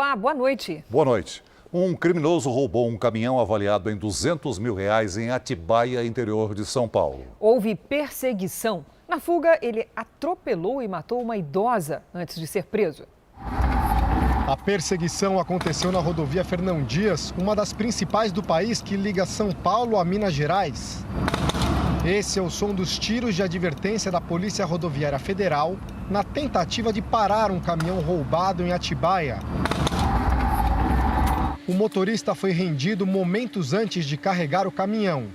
Olá, boa noite. Boa noite. Um criminoso roubou um caminhão avaliado em R$200 mil em Atibaia, interior de São Paulo. Houve perseguição. Na fuga, ele atropelou e matou uma idosa antes de ser preso. A perseguição aconteceu na rodovia Fernão Dias, uma das principais do país que liga São Paulo a Minas Gerais. Esse é o som dos tiros de advertência da Polícia Rodoviária Federal na tentativa de parar um caminhão roubado em Atibaia. O motorista foi rendido momentos antes de carregar o caminhão.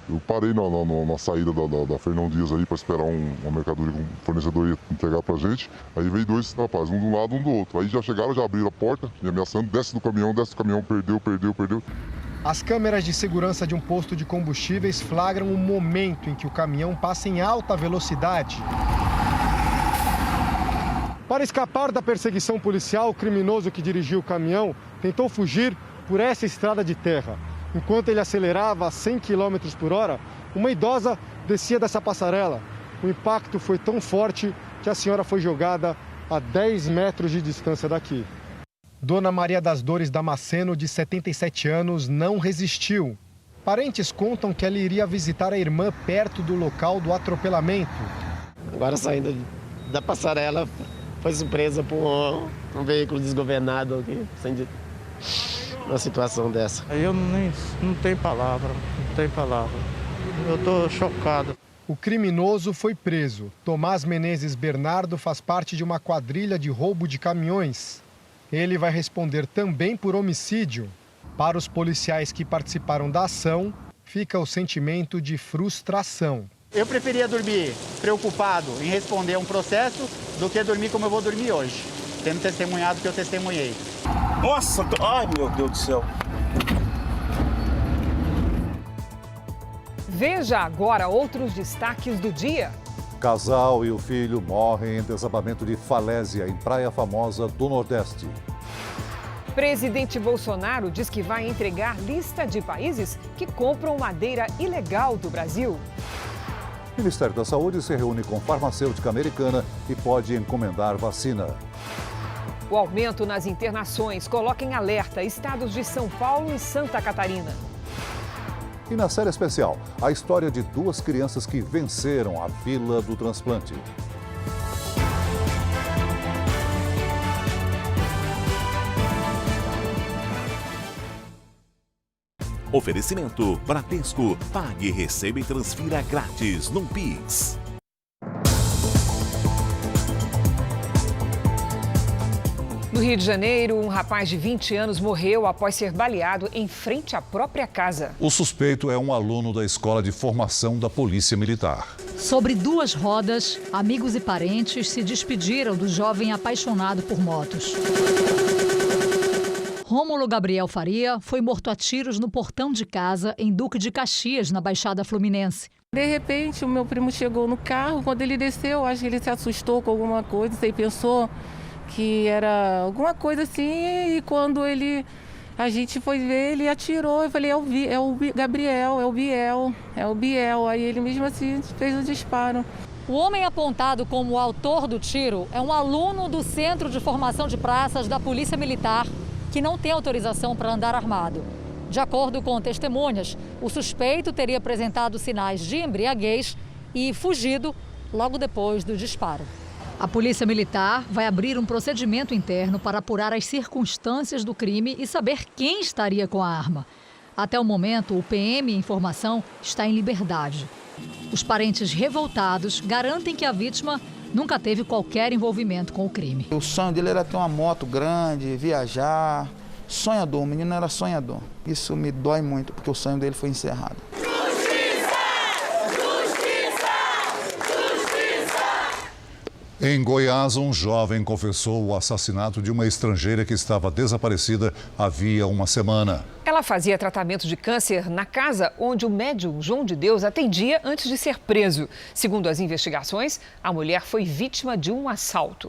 Eu parei na saída da Fernão Dias aí para esperar uma mercadoria que um fornecedor ia entregar pra gente. Aí veio dois rapazes, um de um lado e um do outro. Aí já chegaram, já abriram a porta, me ameaçando, desce do caminhão, perdeu. As câmeras de segurança de um posto de combustíveis flagram o momento em que o caminhão passa em alta velocidade. Para escapar da perseguição policial, o criminoso que dirigiu o caminhão tentou fugir por essa estrada de terra. Enquanto ele acelerava a 100 km por hora, uma idosa descia dessa passarela. O impacto foi tão forte que a senhora foi jogada a 10 metros de distância daqui. Dona Maria das Dores Damasceno, de 77 anos, não resistiu. Parentes contam que ela iria visitar a irmã perto do local do atropelamento. Agora saindo da passarela, foi surpresa por um veículo desgovernado aqui, uma situação dessa. Eu não tenho palavra. Eu estou chocado. O criminoso foi preso. Tomás Menezes Bernardo faz parte de uma quadrilha de roubo de caminhões. Ele vai responder também por homicídio. Para os policiais que participaram da ação, fica o sentimento de frustração. Eu preferia dormir preocupado em responder a um processo do que dormir como eu vou dormir hoje, tendo testemunhado o que eu testemunhei. Nossa, ai meu Deus do céu. Veja agora outros destaques do dia. Casal e o filho morrem em desabamento de falésia em Praia Famosa do Nordeste. Presidente Bolsonaro diz que vai entregar lista de países que compram madeira ilegal do Brasil. O Ministério da Saúde se reúne com farmacêutica americana e pode encomendar vacina. O aumento nas internações coloca em alerta estados de São Paulo e Santa Catarina. E na série especial, a história de duas crianças que venceram a fila do transplante. Oferecimento Bradesco. Pague, receba e transfira grátis no Pix. No Rio de Janeiro, um rapaz de 20 anos morreu após ser baleado em frente à própria casa. O suspeito é um aluno da Escola de Formação da Polícia Militar. Sobre duas rodas, amigos e parentes se despediram do jovem apaixonado por motos. Rômulo Gabriel Faria foi morto a tiros no portão de casa em Duque de Caxias, na Baixada Fluminense. De repente, o meu primo chegou no carro. Quando ele desceu, acho que ele se assustou com alguma coisa e pensou que era alguma coisa assim. E quando a gente foi ver, ele atirou. Eu falei, é o Gabriel, é o Biel. Aí ele mesmo assim fez o disparo. O homem apontado como o autor do tiro é um aluno do Centro de Formação de Praças da Polícia Militar, que não tem autorização para andar armado. De acordo com testemunhas, o suspeito teria apresentado sinais de embriaguez e fugido logo depois do disparo. A Polícia Militar vai abrir um procedimento interno para apurar as circunstâncias do crime e saber quem estaria com a arma. Até o momento, o PM em formação está em liberdade. Os parentes revoltados garantem que a vítima nunca teve qualquer envolvimento com o crime. O sonho dele era ter uma moto grande, viajar. Sonhador, o menino era sonhador. Isso me dói muito, porque o sonho dele foi encerrado. Em Goiás, um jovem confessou o assassinato de uma estrangeira que estava desaparecida havia uma semana. Ela fazia tratamento de câncer na casa onde o médium João de Deus atendia antes de ser preso. Segundo as investigações, a mulher foi vítima de um assalto.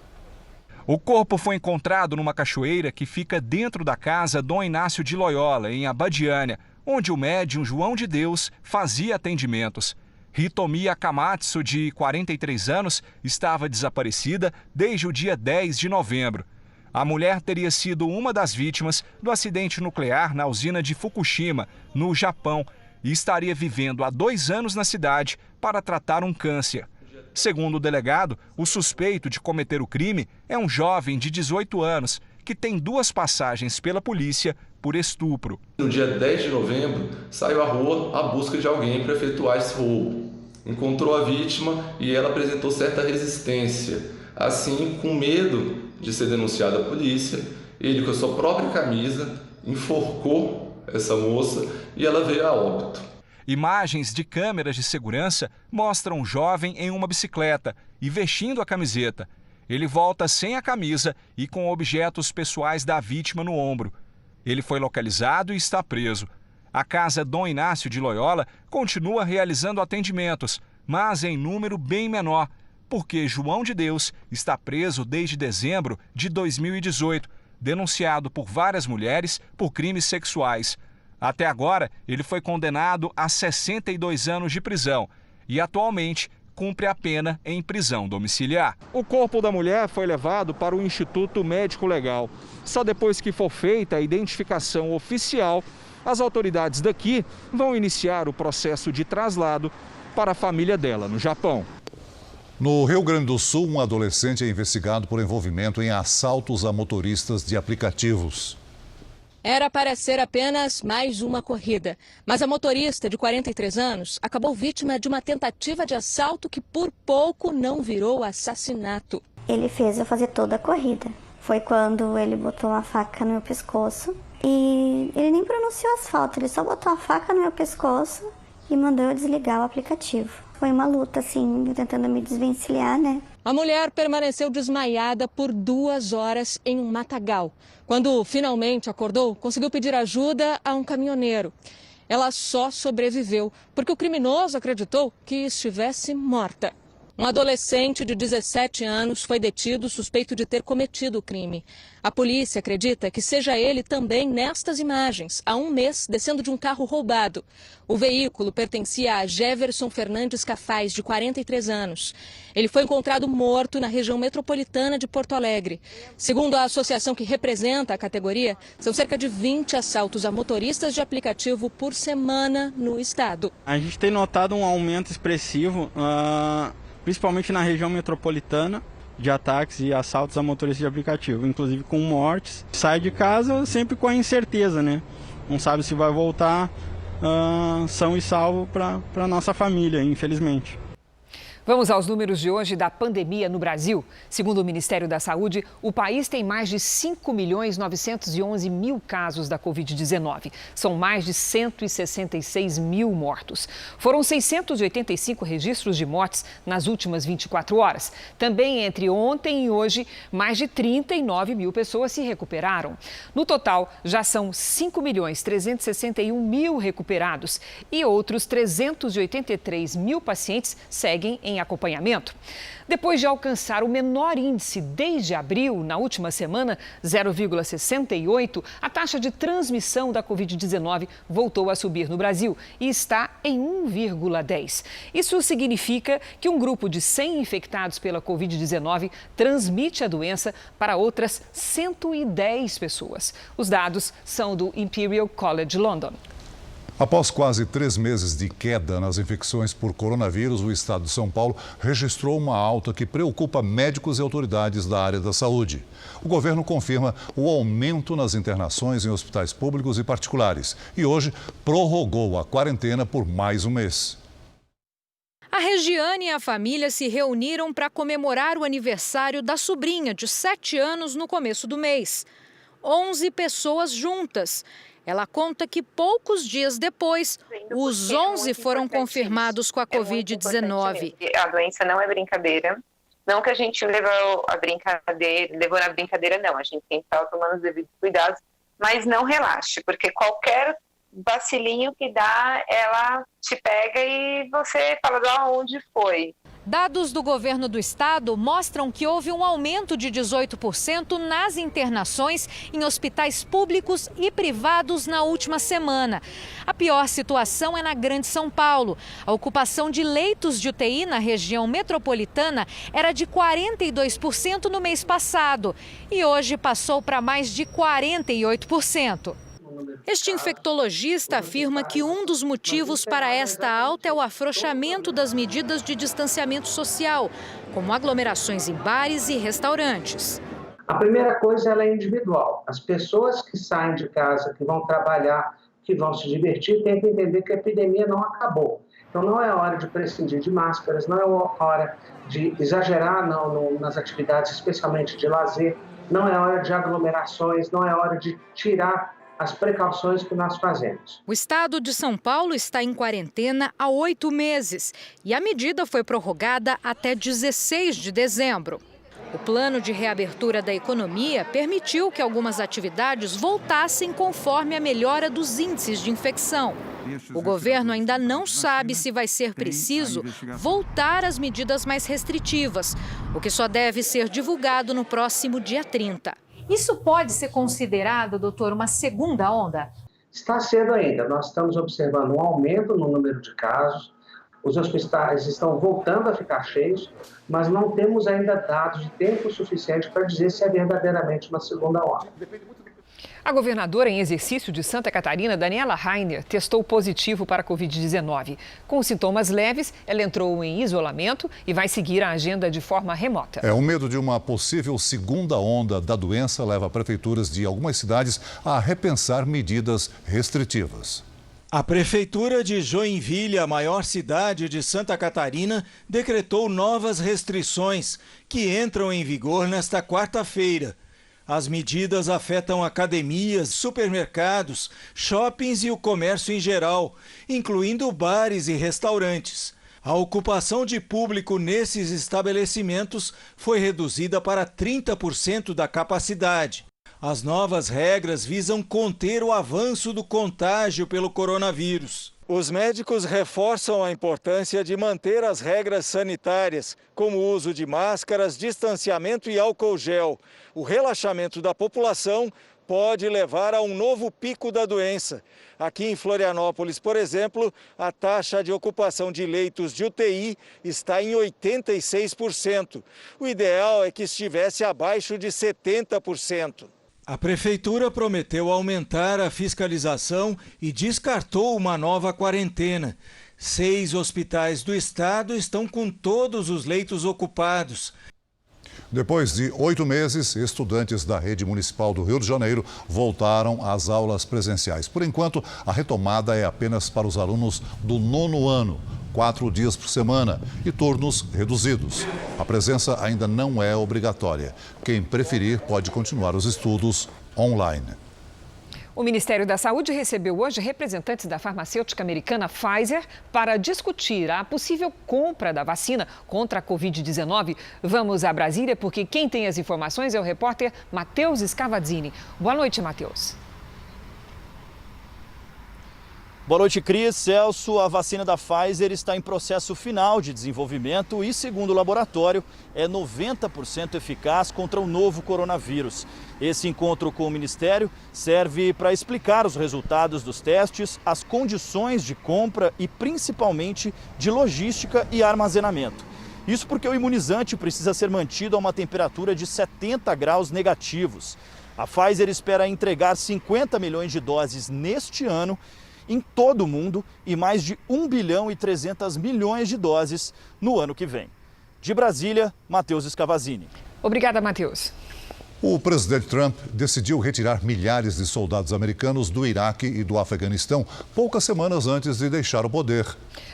O corpo foi encontrado numa cachoeira que fica dentro da casa Dom Inácio de Loyola, em Abadiânia, onde o médium João de Deus fazia atendimentos. Hitomi Akamatsu, de 43 anos, estava desaparecida desde o dia 10 de novembro. A mulher teria sido uma das vítimas do acidente nuclear na usina de Fukushima, no Japão, e estaria vivendo há 2 anos na cidade para tratar um câncer. Segundo o delegado, o suspeito de cometer o crime é um jovem de 18 anos, que tem 2 passagens pela polícia por estupro. No dia 10 de novembro, saiu à rua à busca de alguém para efetuar esse roubo. Encontrou a vítima e ela apresentou certa resistência. Assim, com medo de ser denunciado à polícia, ele, com a sua própria camisa, enforcou essa moça e ela veio a óbito. Imagens de câmeras de segurança mostram um jovem em uma bicicleta e vestindo a camiseta. Ele volta sem a camisa e com objetos pessoais da vítima no ombro. Ele foi localizado e está preso. A Casa Dom Inácio de Loyola continua realizando atendimentos, mas em número bem menor, porque João de Deus está preso desde dezembro de 2018, denunciado por várias mulheres por crimes sexuais. Até agora, ele foi condenado a 62 anos de prisão e atualmente cumpre a pena em prisão domiciliar. O corpo da mulher foi levado para o Instituto Médico Legal. Só depois que for feita a identificação oficial, as autoridades daqui vão iniciar o processo de traslado para a família dela no Japão. No Rio Grande do Sul, um adolescente é investigado por envolvimento em assaltos a motoristas de aplicativos. Era para ser apenas mais uma corrida, mas a motorista de 43 anos acabou vítima de uma tentativa de assalto que por pouco não virou assassinato. Ele fez eu fazer toda a corrida. Foi quando ele botou uma faca no meu pescoço e ele nem pronunciou asfalto, ele só botou a faca no meu pescoço e mandou eu desligar o aplicativo. Foi uma luta, assim, tentando me desvencilhar, né? A mulher permaneceu desmaiada por 2 horas em um matagal. Quando finalmente acordou, conseguiu pedir ajuda a um caminhoneiro. Ela só sobreviveu porque o criminoso acreditou que estivesse morta. Um adolescente de 17 anos foi detido suspeito de ter cometido o crime. A polícia acredita que seja ele também nestas imagens, há 1 mês, descendo de um carro roubado. O veículo pertencia a Jefferson Fernandes Cafaz, de 43 anos. Ele foi encontrado morto na região metropolitana de Porto Alegre. Segundo a associação que representa a categoria, são cerca de 20 assaltos a motoristas de aplicativo por semana no estado. A gente tem notado um aumento expressivo, principalmente na região metropolitana, de ataques e assaltos a motoristas de aplicativo, inclusive com mortes. Sai de casa sempre com a incerteza, né? Não sabe se vai voltar são e salvo para a nossa família, infelizmente. Vamos aos números de hoje da pandemia no Brasil. Segundo o Ministério da Saúde, o país tem mais de 5.911.000 casos da Covid-19. São mais de 166 mil mortos. Foram 685 registros de mortes nas últimas 24 horas. Também entre ontem e hoje, mais de 39 mil pessoas se recuperaram. No total, já são 5.361.000 recuperados e outros 383 mil pacientes seguem em acompanhamento. Depois de alcançar o menor índice desde abril, na última semana, 0,68, a taxa de transmissão da Covid-19 voltou a subir no Brasil e está em 1,10. Isso significa que um grupo de 100 infectados pela Covid-19 transmite a doença para outras 110 pessoas. Os dados são do Imperial College London. Após quase 3 meses de queda nas infecções por coronavírus, o estado de São Paulo registrou uma alta que preocupa médicos e autoridades da área da saúde. O governo confirma o aumento nas internações em hospitais públicos e particulares e hoje prorrogou a quarentena por mais um mês. A Regiane e a família se reuniram para comemorar o aniversário da sobrinha de 7 anos no começo do mês. 11 pessoas juntas. Ela conta que poucos dios depois, os 11 foram confirmados com a Covid-19. A doença não é brincadeira. Não que a gente levou na brincadeira, não. A gente tem que estar tomando os devidos cuidados, mas não relaxe, porque qualquer vacilinho que dá, ela te pega e você fala de onde foi. Dados do governo do estado mostram que houve um aumento de 18% nas internações em hospitais públicos e privados na última semana. A pior situação é na Grande São Paulo. A ocupação de leitos de UTI na região metropolitana era de 42% no mês passado e hoje passou para mais de 48%. Este infectologista afirma que um dos motivos para esta alta é o afrouxamento das medidas de distanciamento social, como aglomerações em bares e restaurantes. A primeira coisa ela é individual. As pessoas que saem de casa, que vão trabalhar, que vão se divertir, têm que entender que a epidemia não acabou. Então não é hora de prescindir de máscaras, não é hora de exagerar nas atividades, especialmente de lazer, não é hora de aglomerações, não é hora de tirar as precauções que nós fazemos. O estado de São Paulo está em quarentena há 8 meses e a medida foi prorrogada até 16 de dezembro. O plano de reabertura da economia permitiu que algumas atividades voltassem conforme a melhora dos índices de infecção. O governo ainda não sabe se vai ser preciso voltar às medidas mais restritivas, o que só deve ser divulgado no próximo dia 30. Isso pode ser considerado, doutor, uma segunda onda? Está cedo ainda. Nós estamos observando um aumento no número de casos. Os hospitais estão voltando a ficar cheios, mas não temos ainda dados de tempo suficiente para dizer se é verdadeiramente uma segunda onda. A governadora em exercício de Santa Catarina, Daniela Rainer, testou positivo para a Covid-19. Com sintomas leves, ela entrou em isolamento e vai seguir a agenda de forma remota. O medo de uma possível segunda onda da doença leva prefeituras de algumas cidades a repensar medidas restritivas. A Prefeitura de Joinville, a maior cidade de Santa Catarina, decretou novas restrições que entram em vigor nesta quarta-feira. As medidas afetam academias, supermercados, shoppings e o comércio em geral, incluindo bares e restaurantes. A ocupação de público nesses estabelecimentos foi reduzida para 30% da capacidade. As novas regras visam conter o avanço do contágio pelo coronavírus. Os médicos reforçam a importância de manter as regras sanitárias, como o uso de máscaras, distanciamento e álcool gel. O relaxamento da população pode levar a um novo pico da doença. Aqui em Florianópolis, por exemplo, a taxa de ocupação de leitos de UTI está em 86%. O ideal é que estivesse abaixo de 70%. A Prefeitura prometeu aumentar a fiscalização e descartou uma nova quarentena. 6 hospitais do estado estão com todos os leitos ocupados. Depois de 8 meses, estudantes da rede municipal do Rio de Janeiro voltaram às aulas presenciais. Por enquanto, a retomada é apenas para os alunos do 9º ano. 4 dias por semana e turnos reduzidos. A presença ainda não é obrigatória. Quem preferir pode continuar os estudos online. O Ministério da Saúde recebeu hoje representantes da farmacêutica americana Pfizer para discutir a possível compra da vacina contra a Covid-19. Vamos a Brasília porque quem tem as informações é o repórter Matheus Scavazini. Boa noite, Matheus. Boa noite, Cris. Celso, a vacina da Pfizer está em processo final de desenvolvimento e, segundo o laboratório, é 90% eficaz contra o novo coronavírus. Esse encontro com o Ministério serve para explicar os resultados dos testes, as condições de compra e, principalmente, de logística e armazenamento. Isso porque o imunizante precisa ser mantido a uma temperatura de 70 graus negativos. A Pfizer espera entregar 50 milhões de doses neste ano em todo o mundo e mais de 1 bilhão e 300 milhões de doses no ano que vem. De Brasília, Matheus Scavazini. Obrigada, Matheus. O presidente Trump decidiu retirar milhares de soldados americanos do Iraque e do Afeganistão poucas semanas antes de deixar o poder.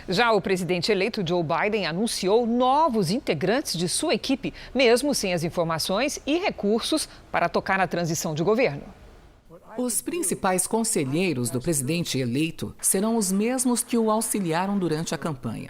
Já o presidente eleito Joe Biden anunciou novos integrantes de sua equipe, mesmo sem as informações e recursos para tocar na transição de governo. Os principais conselheiros do presidente eleito serão os mesmos que o auxiliaram durante a campanha.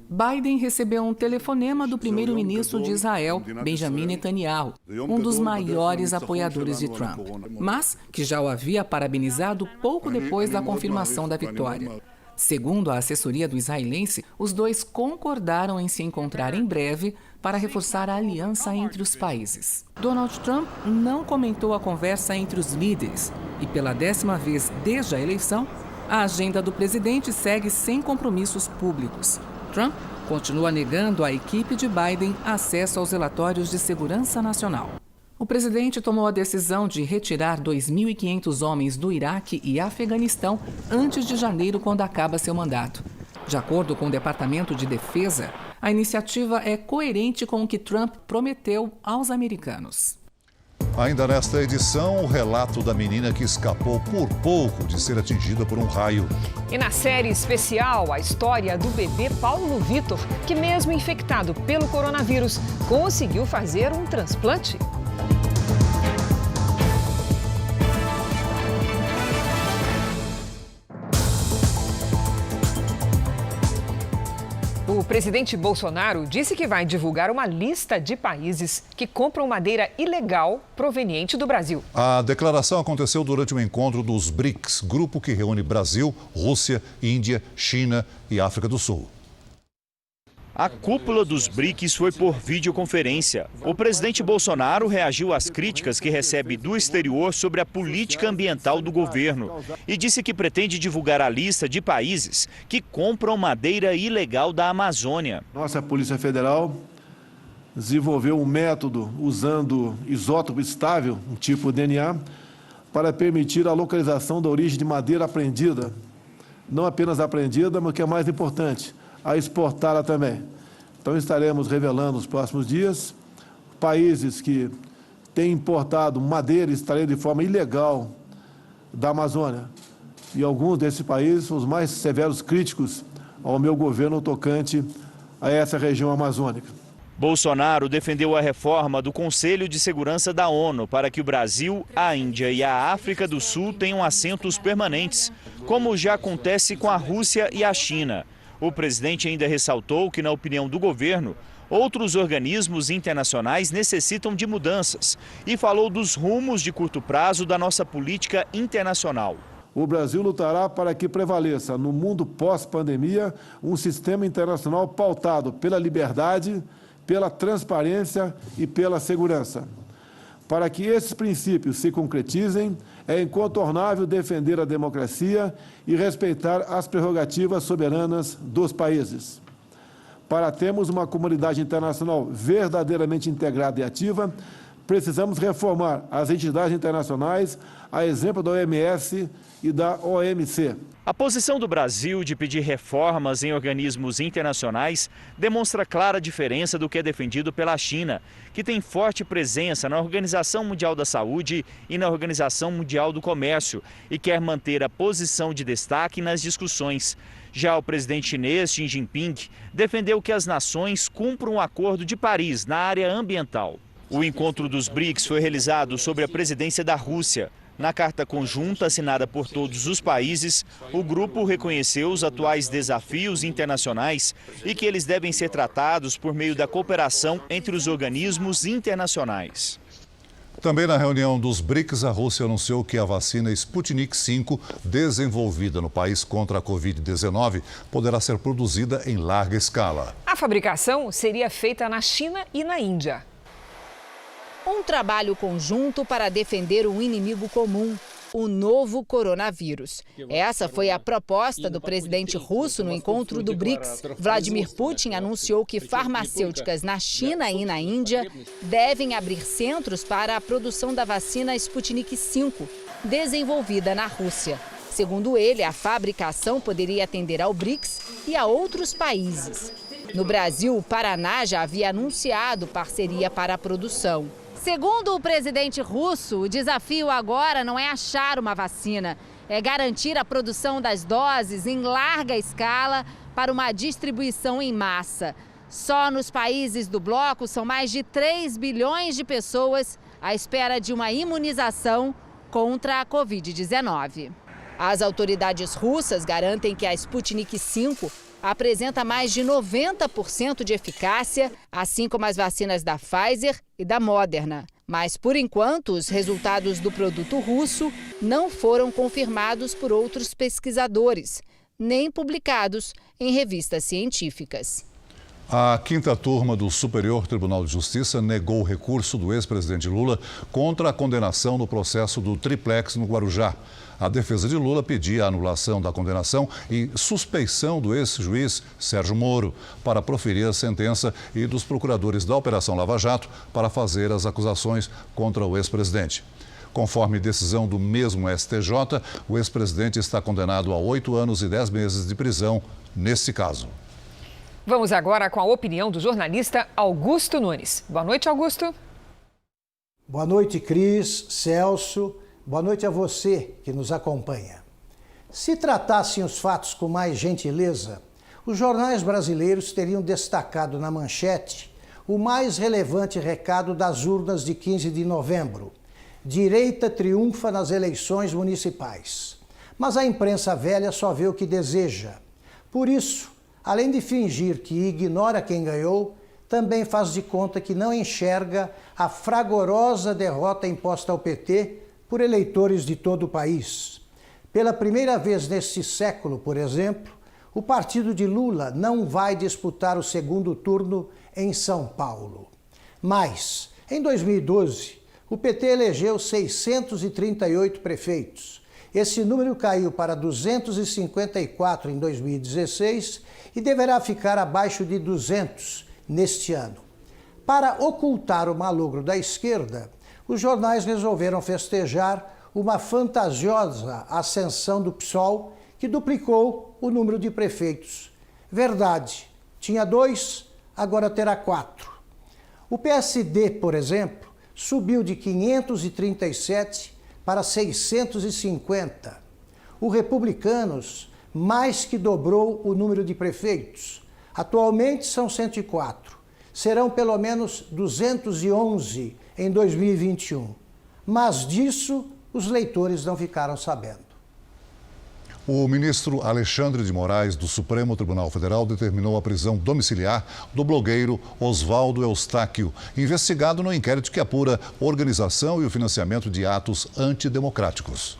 Biden recebeu um telefonema do primeiro-ministro de Israel, Benjamin Netanyahu, um dos maiores apoiadores de Trump, mas que já o havia parabenizado pouco depois da confirmação da vitória. Segundo a assessoria do israelense, os dois concordaram em se encontrar em breve para reforçar a aliança entre os países. Donald Trump não comentou a conversa entre os líderes e, pela 10ª vez desde a eleição, a agenda do presidente segue sem compromissos públicos. Trump continua negando à equipe de Biden acesso aos relatórios de segurança nacional. O presidente tomou a decisão de retirar 2.500 homens do Iraque e Afeganistão antes de janeiro, quando acaba seu mandato. De acordo com o Departamento de Defesa, a iniciativa é coerente com o que Trump prometeu aos americanos. Ainda nesta edição, o relato da menina que escapou por pouco de ser atingida por um raio. E na série especial, a história do bebê Paulo Vitor, que mesmo infectado pelo coronavírus, conseguiu fazer um transplante. O presidente Bolsonaro disse que vai divulgar uma lista de países que compram madeira ilegal proveniente do Brasil. A declaração aconteceu durante o encontro dos BRICS, grupo que reúne Brasil, Rússia, Índia, China e África do Sul. A cúpula dos BRICS foi por videoconferência. O presidente Bolsonaro reagiu às críticas que recebe do exterior sobre a política ambiental do governo e disse que pretende divulgar a lista de países que compram madeira ilegal da Amazônia. Nossa Polícia Federal desenvolveu um método usando isótopo estável, um tipo DNA, para permitir a localização da origem de madeira apreendida. Não apenas apreendida, mas o que é mais importante, a exportá-la também. Então estaremos revelando nos próximos dias países que têm importado madeira extraída de forma ilegal da Amazônia. E alguns desses países são os mais severos críticos ao meu governo tocante a essa região amazônica. Bolsonaro defendeu a reforma do Conselho de Segurança da ONU para que o Brasil, a Índia e a África do Sul tenham assentos permanentes, como já acontece com a Rússia e a China. O presidente ainda ressaltou que, na opinião do governo, outros organismos internacionais necessitam de mudanças e falou dos rumos de curto prazo da nossa política internacional. O Brasil lutará para que prevaleça no mundo pós-pandemia um sistema internacional pautado pela liberdade, pela transparência e pela segurança. Para que esses princípios se concretizem, é incontornável defender a democracia e respeitar as prerrogativas soberanas dos países. Para termos uma comunidade internacional verdadeiramente integrada e ativa, precisamos reformar as entidades internacionais, a exemplo da OMS e da OMC. A posição do Brasil de pedir reformas em organismos internacionais demonstra clara diferença do que é defendido pela China, que tem forte presença na Organização Mundial da Saúde e na Organização Mundial do Comércio e quer manter a posição de destaque nas discussões. Já o presidente chinês Xi Jinping defendeu que as nações cumpram o Acordo de Paris na área ambiental. O encontro dos BRICS foi realizado sob a presidência da Rússia. Na carta conjunta assinada por todos os países, o grupo reconheceu os atuais desafios internacionais e que eles devem ser tratados por meio da cooperação entre os organismos internacionais. Também na reunião dos BRICS, a Rússia anunciou que a vacina Sputnik V, desenvolvida no país contra a Covid-19, poderá ser produzida em larga escala. A fabricação seria feita na China e na Índia. Um trabalho conjunto para defender um inimigo comum, o novo coronavírus. Essa foi a proposta do presidente russo no encontro do BRICS. Vladimir Putin anunciou que farmacêuticas na China e na Índia devem abrir centros para a produção da vacina Sputnik V, desenvolvida na Rússia. Segundo ele, a fabricação poderia atender ao BRICS e a outros países. No Brasil, o Paraná já havia anunciado parceria para a produção. Segundo o presidente russo, o desafio agora não é achar uma vacina, é garantir a produção das doses em larga escala para uma distribuição em massa. Só nos países do bloco são mais de 3 bilhões de pessoas à espera de uma imunização contra a Covid-19. As autoridades russas garantem que a Sputnik V apresenta mais de 90% de eficácia, assim como as vacinas da Pfizer e da Moderna. Mas, por enquanto, os resultados do produto russo não foram confirmados por outros pesquisadores. nem publicados em revistas científicas. A quinta turma do Superior Tribunal de Justiça negou o recurso do ex-presidente Lula contra a condenação no processo do triplex no Guarujá. A defesa de Lula pedia a anulação da condenação e suspeição do ex-juiz Sérgio Moro para proferir a sentença e dos procuradores da Operação Lava Jato para fazer as acusações contra o ex-presidente. Conforme decisão do mesmo STJ, o ex-presidente está condenado a 8 anos e 10 meses de prisão nesse caso. Vamos agora com a opinião do jornalista Augusto Nunes. Boa noite, Augusto. Boa noite, Cris, Celso. Boa noite a você que nos acompanha. Se tratassem os fatos com mais gentileza, os jornais brasileiros teriam destacado na manchete o mais relevante recado das urnas de 15 de novembro. Direita triunfa nas eleições municipais. Mas a imprensa velha só vê o que deseja. Por isso, além de fingir que ignora quem ganhou, também faz de conta que não enxerga a fragorosa derrota imposta ao PT por eleitores de todo o país. Pela primeira vez neste século, por exemplo, o partido de Lula não vai disputar o segundo turno em São Paulo. Mas, em 2012, o PT elegeu 638 prefeitos. Esse número caiu para 254 em 2016 e deverá ficar abaixo de 200 neste ano. Para ocultar o malogro da esquerda, os jornais resolveram festejar uma fantasiosa ascensão do PSOL, que duplicou o número de prefeitos. Verdade, tinha 2, agora terá 4. O PSD, por exemplo, subiu de 537 para 650. O Republicanos mais que dobrou o número de prefeitos. Atualmente são 104. Serão pelo menos 211 em 2021. Mas disso os leitores não ficaram sabendo. O ministro Alexandre de Moraes, do Supremo Tribunal Federal, determinou a prisão domiciliar do blogueiro Oswaldo Eustáquio, investigado no inquérito que apura organização e o financiamento de atos antidemocráticos.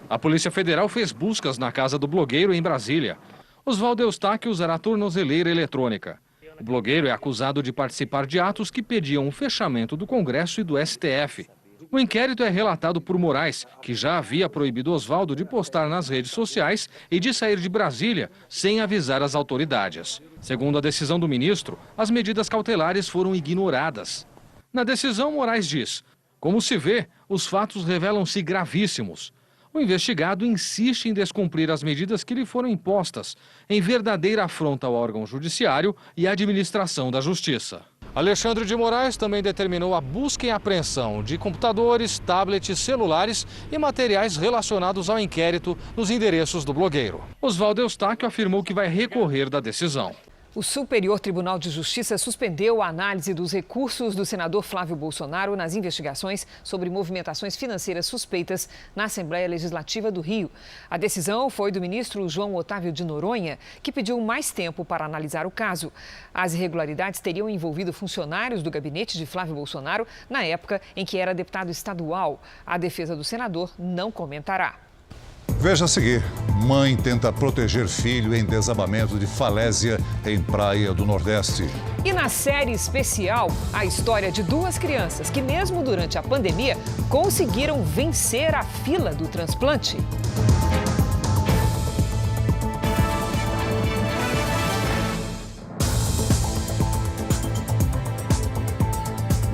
A Polícia Federal fez buscas na casa do blogueiro em Brasília. Oswaldo Eustáquio usará tornozeleira eletrônica. O blogueiro é acusado de participar de atos que pediam o fechamento do Congresso e do STF. O inquérito é relatado por Moraes, que já havia proibido Oswaldo de postar nas redes sociais e de sair de Brasília sem avisar as autoridades. Segundo a decisão do ministro, as medidas cautelares foram ignoradas. Na decisão, Moraes diz: como se vê, os fatos revelam-se gravíssimos. O investigado insiste em descumprir as medidas que lhe foram impostas, em verdadeira afronta ao órgão judiciário e à administração da justiça. Alexandre de Moraes também determinou a busca e apreensão de computadores, tablets, celulares e materiais relacionados ao inquérito nos endereços do blogueiro. Oswaldo Eustáquio afirmou que vai recorrer da decisão. O Superior Tribunal de Justiça suspendeu a análise dos recursos do senador Flávio Bolsonaro nas investigações sobre movimentações financeiras suspeitas na Assembleia Legislativa do Rio. A decisão foi do ministro João Otávio de Noronha, que pediu mais tempo para analisar o caso. As irregularidades teriam envolvido funcionários do gabinete de Flávio Bolsonaro na época em que era deputado estadual. A defesa do senador não comentará. Veja a seguir: mãe tenta proteger filho em desabamento de falésia em Praia do Nordeste. E na série especial, a história de duas crianças que, mesmo durante a pandemia, conseguiram vencer a fila do transplante.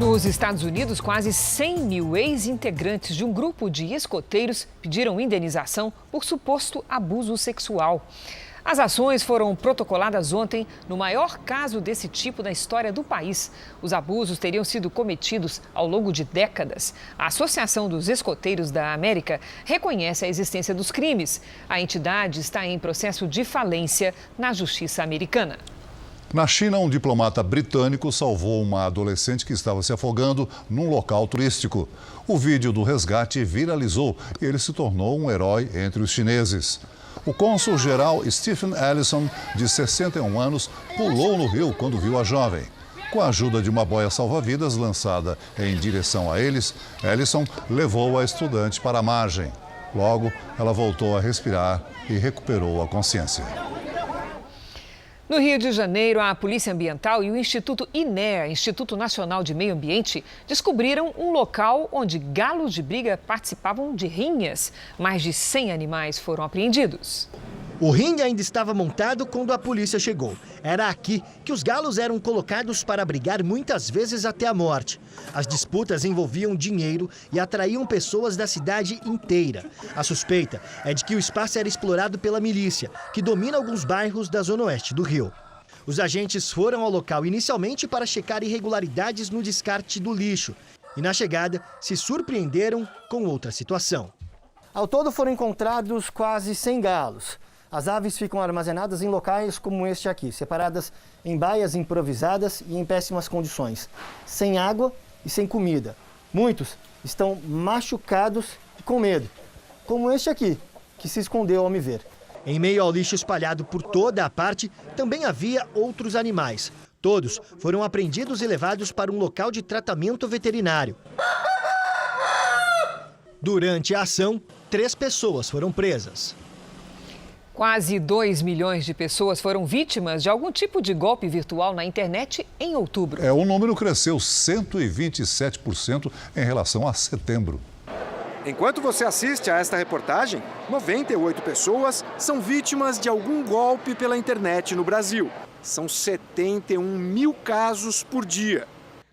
Nos Estados Unidos, quase 100 mil ex-integrantes de um grupo de escoteiros pediram indenização por suposto abuso sexual. As ações foram protocoladas ontem no maior caso desse tipo na história do país. Os abusos teriam sido cometidos ao longo de décadas. A Associação dos Escoteiros da América reconhece a existência dos crimes. A entidade está em processo de falência na justiça americana. Na China, um diplomata britânico salvou uma adolescente que estava se afogando num local turístico. O vídeo do resgate viralizou e ele se tornou um herói entre os chineses. O cônsul-geral Stephen Ellison, de 61 anos, pulou no rio quando viu a jovem. Com a ajuda de uma boia salva-vidas lançada em direção a eles, Ellison levou a estudante para a margem. Logo, ela voltou a respirar e recuperou a consciência. No Rio de Janeiro, a Polícia Ambiental e o Instituto INEA, Instituto Nacional de Meio Ambiente, descobriram um local onde galos de briga participavam de rinhas. Mais de 100 animais foram apreendidos. O ringue ainda estava montado quando a polícia chegou. Era aqui que os galos eram colocados para brigar muitas vezes até a morte. As disputas envolviam dinheiro e atraíam pessoas da cidade inteira. A suspeita é de que o espaço era explorado pela milícia, que domina alguns bairros da zona oeste do Rio. Os agentes foram ao local inicialmente para checar irregularidades no descarte do lixo. E na chegada, se surpreenderam com outra situação. Ao todo foram encontrados quase 100 galos. As aves ficam armazenadas em locais como este aqui, separadas em baias improvisadas e em péssimas condições, sem água e sem comida. Muitos estão machucados e com medo, como este aqui, que se escondeu ao me ver. Em meio ao lixo espalhado por toda a parte, também havia outros animais. Todos foram apreendidos e levados para um local de tratamento veterinário. Durante a ação, 3 pessoas foram presas. Quase 2 milhões de pessoas foram vítimas de algum tipo de golpe virtual na internet em outubro. O número cresceu 127% em relação a setembro. Enquanto você assiste a esta reportagem, 98 pessoas são vítimas de algum golpe pela internet no Brasil. São 71 mil casos por dia.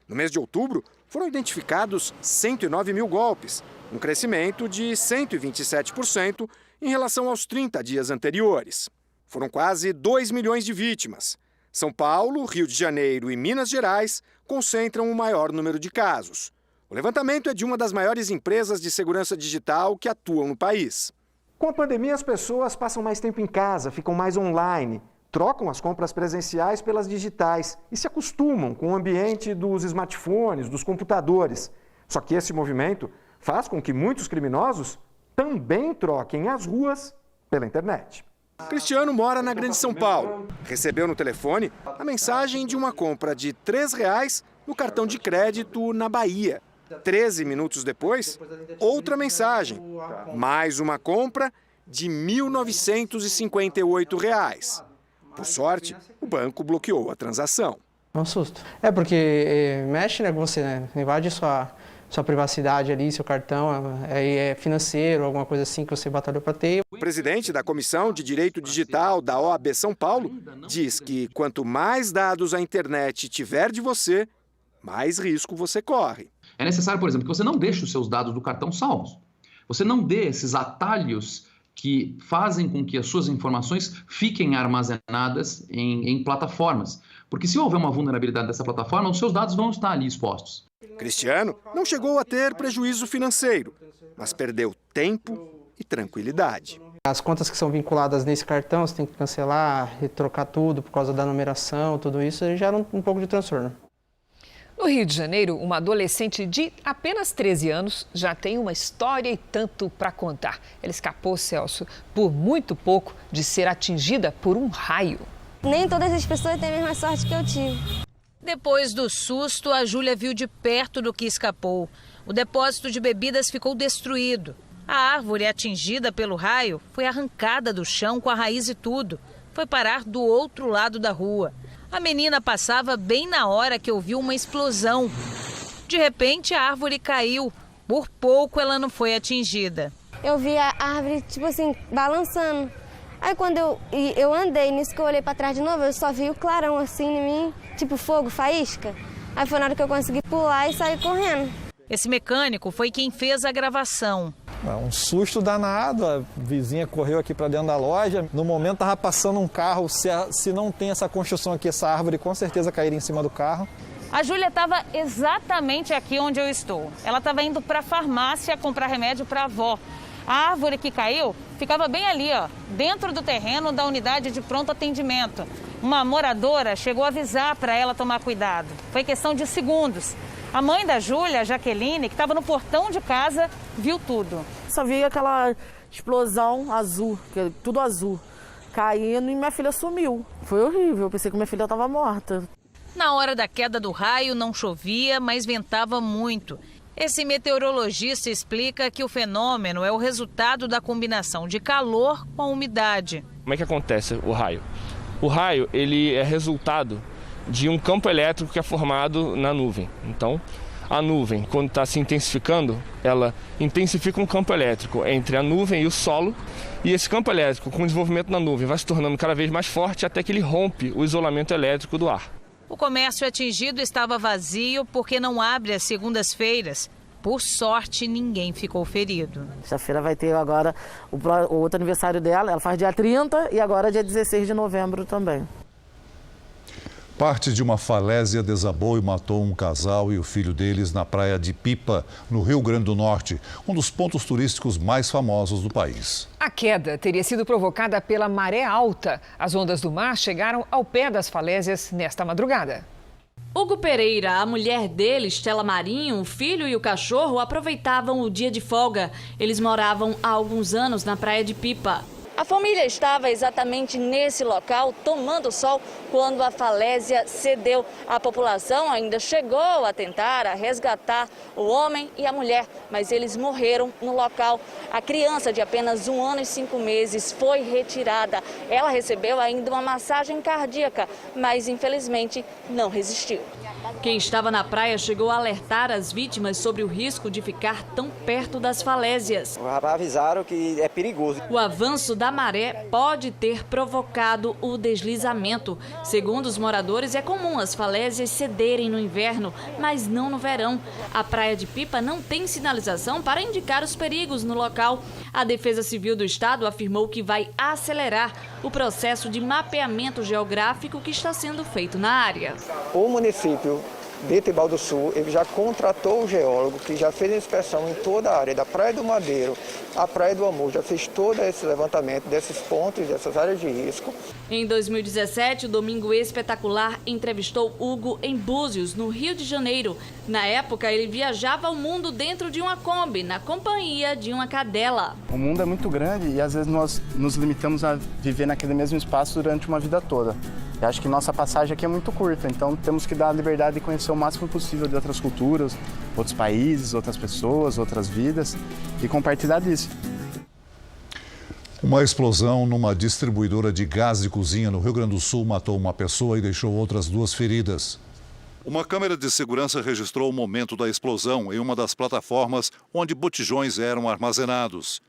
No mês de outubro, foram identificados 109 mil golpes, um crescimento de 127% em relação aos 30 dias anteriores. Foram quase 2 milhões de vítimas. São Paulo, Rio de Janeiro e Minas Gerais concentram o maior número de casos. O levantamento é de uma das maiores empresas de segurança digital que atuam no país. Com a pandemia, as pessoas passam mais tempo em casa, ficam mais online, trocam as compras presenciais pelas digitais e se acostumam com o ambiente dos smartphones, dos computadores. Só que esse movimento faz com que muitos criminosos também troquem as ruas pela internet. Cristiano mora na Grande São Paulo. Recebeu no telefone a mensagem de uma compra de R$ 3 no cartão de crédito na Bahia. 13 minutos depois, outra mensagem. Mais uma compra de R$ 1.958. Por sorte, o banco bloqueou a transação. É um susto. É porque mexe, né, com você, né? Invade sua privacidade ali, seu cartão, é financeiro, alguma coisa assim que você batalhou para ter. O presidente da Comissão de Direito Digital da OAB São Paulo diz que quanto mais dados a internet tiver de você, mais risco você corre. É necessário, por exemplo, que você não deixe os seus dados do cartão salvos. Você não dê esses atalhos que fazem com que as suas informações fiquem armazenadas em plataformas. Porque se houver uma vulnerabilidade dessa plataforma, os seus dados vão estar ali expostos. Cristiano não chegou a ter prejuízo financeiro, mas perdeu tempo e tranquilidade. As contas que são vinculadas nesse cartão, você tem que cancelar, retrocar tudo por causa da numeração, tudo isso, aí gera um pouco de transtorno. No Rio de Janeiro, uma adolescente de apenas 13 anos já tem uma história e tanto para contar. Ela escapou, Celso, por muito pouco de ser atingida por um raio. Nem todas as pessoas têm a mesma sorte que eu tive. Depois do susto, a Júlia viu de perto do que escapou. O depósito de bebidas ficou destruído. A árvore atingida pelo raio foi arrancada do chão com a raiz e tudo. Foi parar do outro lado da rua. A menina passava bem na hora que ouviu uma explosão. De repente, a árvore caiu. Por pouco, ela não foi atingida. Eu vi a árvore, tipo assim, balançando. Aí quando eu andei, nisso que eu olhei para trás de novo, eu só vi o clarão assim em mim, tipo fogo, faísca. Aí foi na hora que eu consegui pular e sair correndo. Esse mecânico foi quem fez a gravação. Um susto danado, a vizinha correu aqui para dentro da loja. No momento estava passando um carro, se não tem essa construção aqui, essa árvore com certeza cairia em cima do carro. A Júlia estava exatamente aqui onde eu estou. Ela estava indo para a farmácia comprar remédio para a avó. A árvore que caiu ficava bem ali, ó, dentro do terreno da unidade de pronto atendimento. Uma moradora chegou a avisar para ela tomar cuidado. Foi questão de segundos. A mãe da Júlia, Jaqueline, que estava no portão de casa, viu tudo. Só vi aquela explosão azul, tudo azul, caindo e minha filha sumiu. Foi horrível, eu pensei que minha filha estava morta. Na hora da queda do raio não chovia, mas ventava muito. Esse meteorologista explica que o fenômeno é o resultado da combinação de calor com a umidade. Como é que acontece o raio? O raio ele é resultado de um campo elétrico que é formado na nuvem. Então, a nuvem, quando está se intensificando, ela intensifica um campo elétrico entre a nuvem e o solo. E esse campo elétrico, com o desenvolvimento na nuvem, vai se tornando cada vez mais forte até que ele rompe o isolamento elétrico do ar. O comércio atingido estava vazio porque não abre às segundas-feiras. Por sorte, ninguém ficou ferido. Sexta-feira vai ter agora o outro aniversário dela. Ela faz dia 30 e agora dia 16 de novembro também. Parte de uma falésia desabou e matou um casal e o filho deles na praia de Pipa, no Rio Grande do Norte, um dos pontos turísticos mais famosos do país. A queda teria sido provocada pela maré alta. As ondas do mar chegaram ao pé das falésias nesta madrugada. Hugo Pereira, a mulher dele, Estela Marinho, o filho e o cachorro aproveitavam o dia de folga. Eles moravam há alguns anos na praia de Pipa. A família estava exatamente nesse local, tomando sol, quando a falésia cedeu. A população ainda chegou a tentar resgatar o homem e a mulher, mas eles morreram no local. A criança de apenas 1 ano e 5 meses foi retirada. Ela recebeu ainda uma massagem cardíaca, mas infelizmente não resistiu. Quem estava na praia chegou a alertar as vítimas sobre o risco de ficar tão perto das falésias. Avisaram que é perigoso. O avanço da maré pode ter provocado o deslizamento. Segundo os moradores, é comum as falésias cederem no inverno, mas não no verão. A praia de Pipa não tem sinalização para indicar os perigos no local. A Defesa Civil do Estado afirmou que vai acelerar o processo de mapeamento geográfico que está sendo feito na área. O município de Tibau do Sul, ele já contratou o geólogo que já fez a inspeção em toda a área da Praia do Madeiro, a Praia do Amor, já fez todo esse levantamento desses pontos, dessas áreas de risco. Em 2017, o Domingo Espetacular entrevistou Hugo em Búzios, no Rio de Janeiro. Na época, ele viajava ao mundo dentro de uma Kombi, na companhia de uma cadela. O mundo é muito grande e às vezes nós nos limitamos a viver naquele mesmo espaço durante uma vida toda. Eu acho que nossa passagem aqui é muito curta, então temos que dar a liberdade de conhecer o máximo possível de outras culturas, outros países, outras pessoas, outras vidas e compartilhar disso. Uma explosão numa distribuidora de gás de cozinha no Rio Grande do Sul matou uma pessoa e deixou outras 2 feridas. Uma câmera de segurança registrou o momento da explosão em uma das plataformas onde botijões eram armazenados.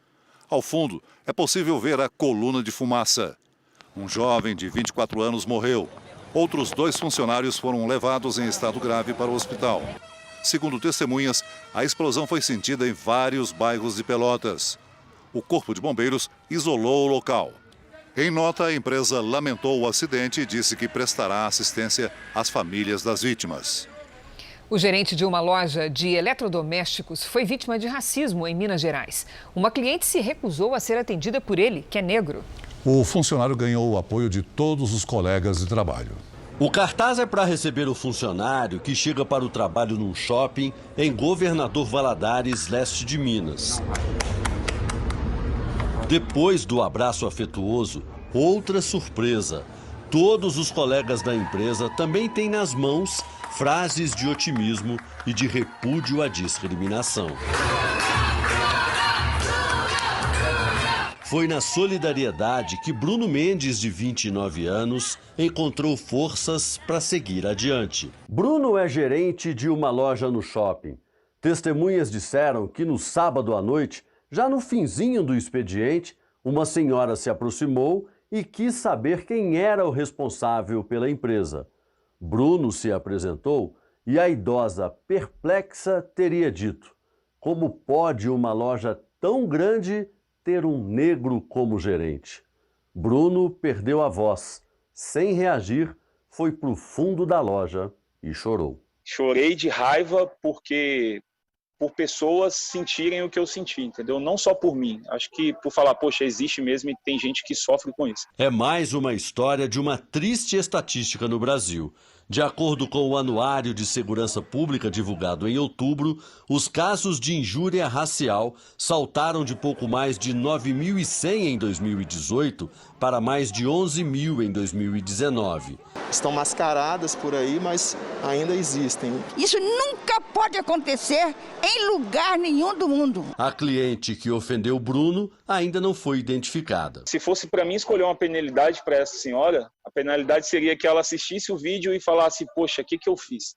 Ao fundo, é possível ver a coluna de fumaça. Um jovem de 24 anos morreu. Outros 2 funcionários foram levados em estado grave para o hospital. Segundo testemunhas, a explosão foi sentida em vários bairros de Pelotas. O Corpo de Bombeiros isolou o local. Em nota, a empresa lamentou o acidente e disse que prestará assistência às famílias das vítimas. O gerente de uma loja de eletrodomésticos foi vítima de racismo em Minas Gerais. Uma cliente se recusou a ser atendida por ele, que é negro. O funcionário ganhou o apoio de todos os colegas de trabalho. O cartaz é para receber o funcionário que chega para o trabalho num shopping em Governador Valadares, leste de Minas. Depois do abraço afetuoso, outra surpresa. Todos os colegas da empresa também têm nas mãos frases de otimismo e de repúdio à discriminação. Foi na solidariedade que Bruno Mendes, de 29 anos, encontrou forças para seguir adiante. Bruno é gerente de uma loja no shopping. Testemunhas disseram que no sábado à noite, já no finzinho do expediente, uma senhora se aproximou e quis saber quem era o responsável pela empresa. Bruno se apresentou e a idosa, perplexa, teria dito: como pode uma loja tão grande ter um negro como gerente? Bruno perdeu a voz. Sem reagir, foi para o fundo da loja e chorou. Chorei de raiva por pessoas sentirem o que eu senti, entendeu? Não só por mim. Acho que por falar, poxa, existe mesmo e tem gente que sofre com isso. É mais uma história de uma triste estatística no Brasil. De acordo com o Anuário de Segurança Pública divulgado em outubro, os casos de injúria racial saltaram de pouco mais de 9.100 em 2018 para mais de 11.000 em 2019. Estão mascaradas por aí, mas ainda existem. Isso nunca pode acontecer em lugar nenhum do mundo. A cliente que ofendeu Bruno ainda não foi identificada. Se fosse para mim escolher uma penalidade para essa senhora, a penalidade seria que ela assistisse o vídeo e falasse, poxa, o que eu fiz?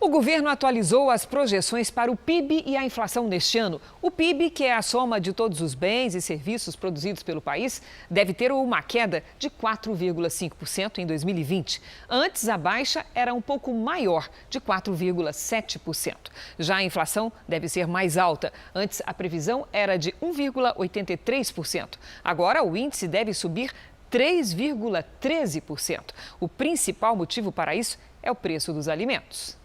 O governo atualizou as projeções para o PIB e a inflação neste ano. O PIB, que é a soma de todos os bens e serviços produzidos pelo país, deve ter uma queda de 4,5% em 2020. Antes, a baixa era um pouco maior, de 4,7%. Já a inflação deve ser mais alta. Antes, a previsão era de 1,83%. Agora, o índice deve subir 3,13%. O principal motivo para isso é o preço dos alimentos.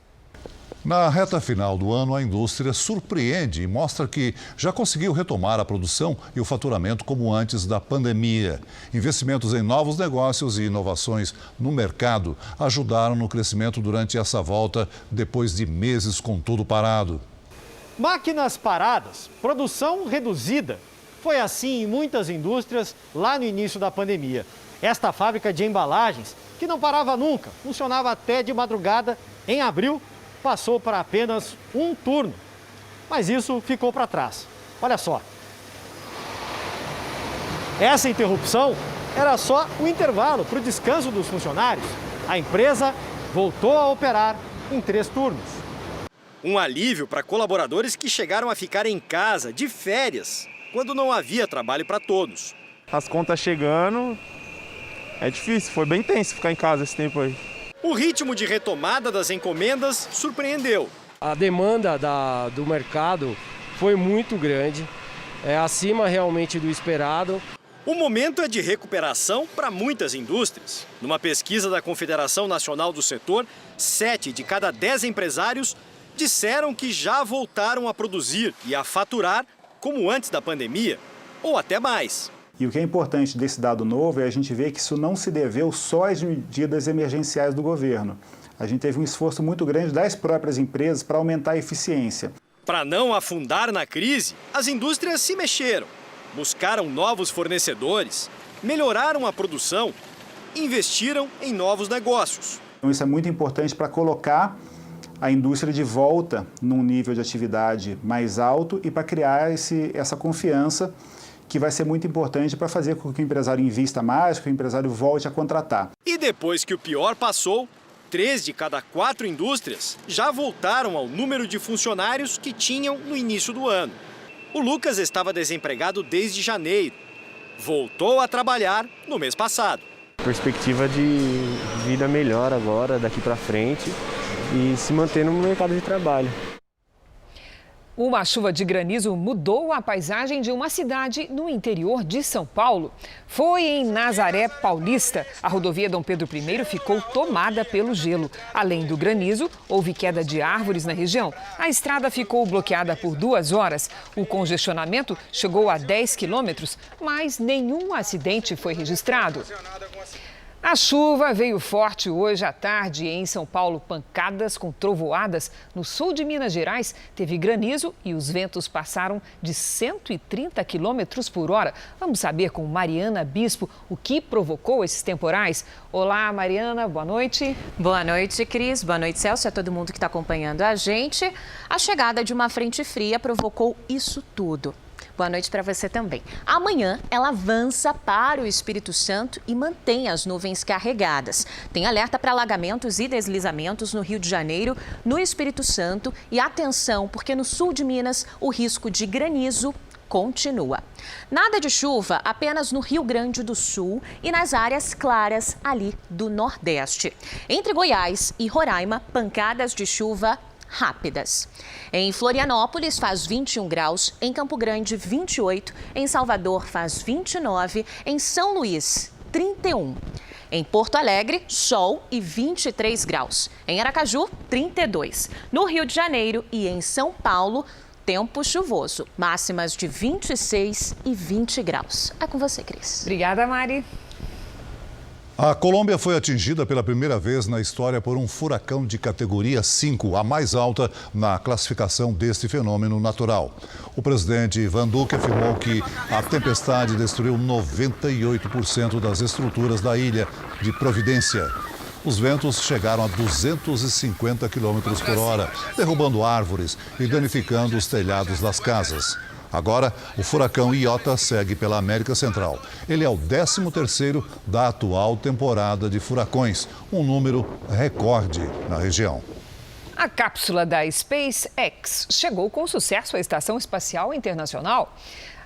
Na reta final do ano, a indústria surpreende e mostra que já conseguiu retomar a produção e o faturamento como antes da pandemia. Investimentos em novos negócios e inovações no mercado ajudaram no crescimento durante essa volta, depois de meses com tudo parado. Máquinas paradas, produção reduzida. Foi assim em muitas indústrias lá no início da pandemia. Esta fábrica de embalagens, que não parava nunca, funcionava até de madrugada, em abril, passou para apenas um turno. Mas isso ficou para trás. Olha só. Essa interrupção era só o intervalo para o descanso dos funcionários. A empresa voltou a operar em 3 turnos. Um alívio para colaboradores que chegaram a ficar em casa, de férias, quando não havia trabalho para todos. As contas chegando, é difícil, foi bem tenso ficar em casa esse tempo aí. O ritmo de retomada das encomendas surpreendeu. A demanda do mercado foi muito grande, acima realmente do esperado. O momento é de recuperação para muitas indústrias. Numa pesquisa da Confederação Nacional do Setor, 7 de cada 10 empresários disseram que já voltaram a produzir e a faturar como antes da pandemia, ou até mais. E o que é importante desse dado novo é a gente ver que isso não se deveu só às medidas emergenciais do governo. A gente teve um esforço muito grande das próprias empresas para aumentar a eficiência. Para não afundar na crise, as indústrias se mexeram, buscaram novos fornecedores, melhoraram a produção, investiram em novos negócios. Então isso é muito importante para colocar a indústria de volta num nível de atividade mais alto e para criar essa confiança que vai ser muito importante para fazer com que o empresário invista mais, que o empresário volte a contratar. E depois que o pior passou, 3 de cada 4 indústrias já voltaram ao número de funcionários que tinham no início do ano. O Lucas estava desempregado desde janeiro. Voltou a trabalhar no mês passado. Perspectiva de vida melhor agora, daqui para frente, e se manter no mercado de trabalho. Uma chuva de granizo mudou a paisagem de uma cidade no interior de São Paulo. Foi em Nazaré Paulista. A rodovia Dom Pedro I ficou tomada pelo gelo. Além do granizo, houve queda de árvores na região. A estrada ficou bloqueada por 2 horas. O congestionamento chegou a 10 quilômetros, mas nenhum acidente foi registrado. A chuva veio forte hoje à tarde em São Paulo. Pancadas com trovoadas. No sul de Minas Gerais, teve granizo e os ventos passaram de 130 quilômetros por hora. Vamos saber com Mariana Bispo o que provocou esses temporais. Olá, Mariana, boa noite. Boa noite, Cris. Boa noite, Celso, a todo mundo que está acompanhando a gente. A chegada de uma frente fria provocou isso tudo. Boa noite para você também. Amanhã ela avança para o Espírito Santo e mantém as nuvens carregadas. Tem alerta para alagamentos e deslizamentos no Rio de Janeiro, no Espírito Santo e atenção, porque no sul de Minas o risco de granizo continua. Nada de chuva apenas no Rio Grande do Sul e nas áreas claras ali do Nordeste. Entre Goiás e Roraima, pancadas de chuva rápidas. Em Florianópolis faz 21 graus, em Campo Grande 28, em Salvador faz 29, em São Luís 31. Em Porto Alegre, sol e 23 graus. Em Aracaju, 32. No Rio de Janeiro e em São Paulo, tempo chuvoso. Máximas de 26 e 20 graus. É com você, Cris. Obrigada, Mari. A Colômbia foi atingida pela primeira vez na história por um furacão de categoria 5, a mais alta na classificação deste fenômeno natural. O presidente Iván Duque afirmou que a tempestade destruiu 98% das estruturas da ilha de Providência. Os ventos chegaram a 250 km por hora, derrubando árvores e danificando os telhados das casas. Agora, o furacão Iota segue pela América Central. Ele é o 13º da atual temporada de furacões, um número recorde na região. A cápsula da SpaceX chegou com sucesso à Estação Espacial Internacional.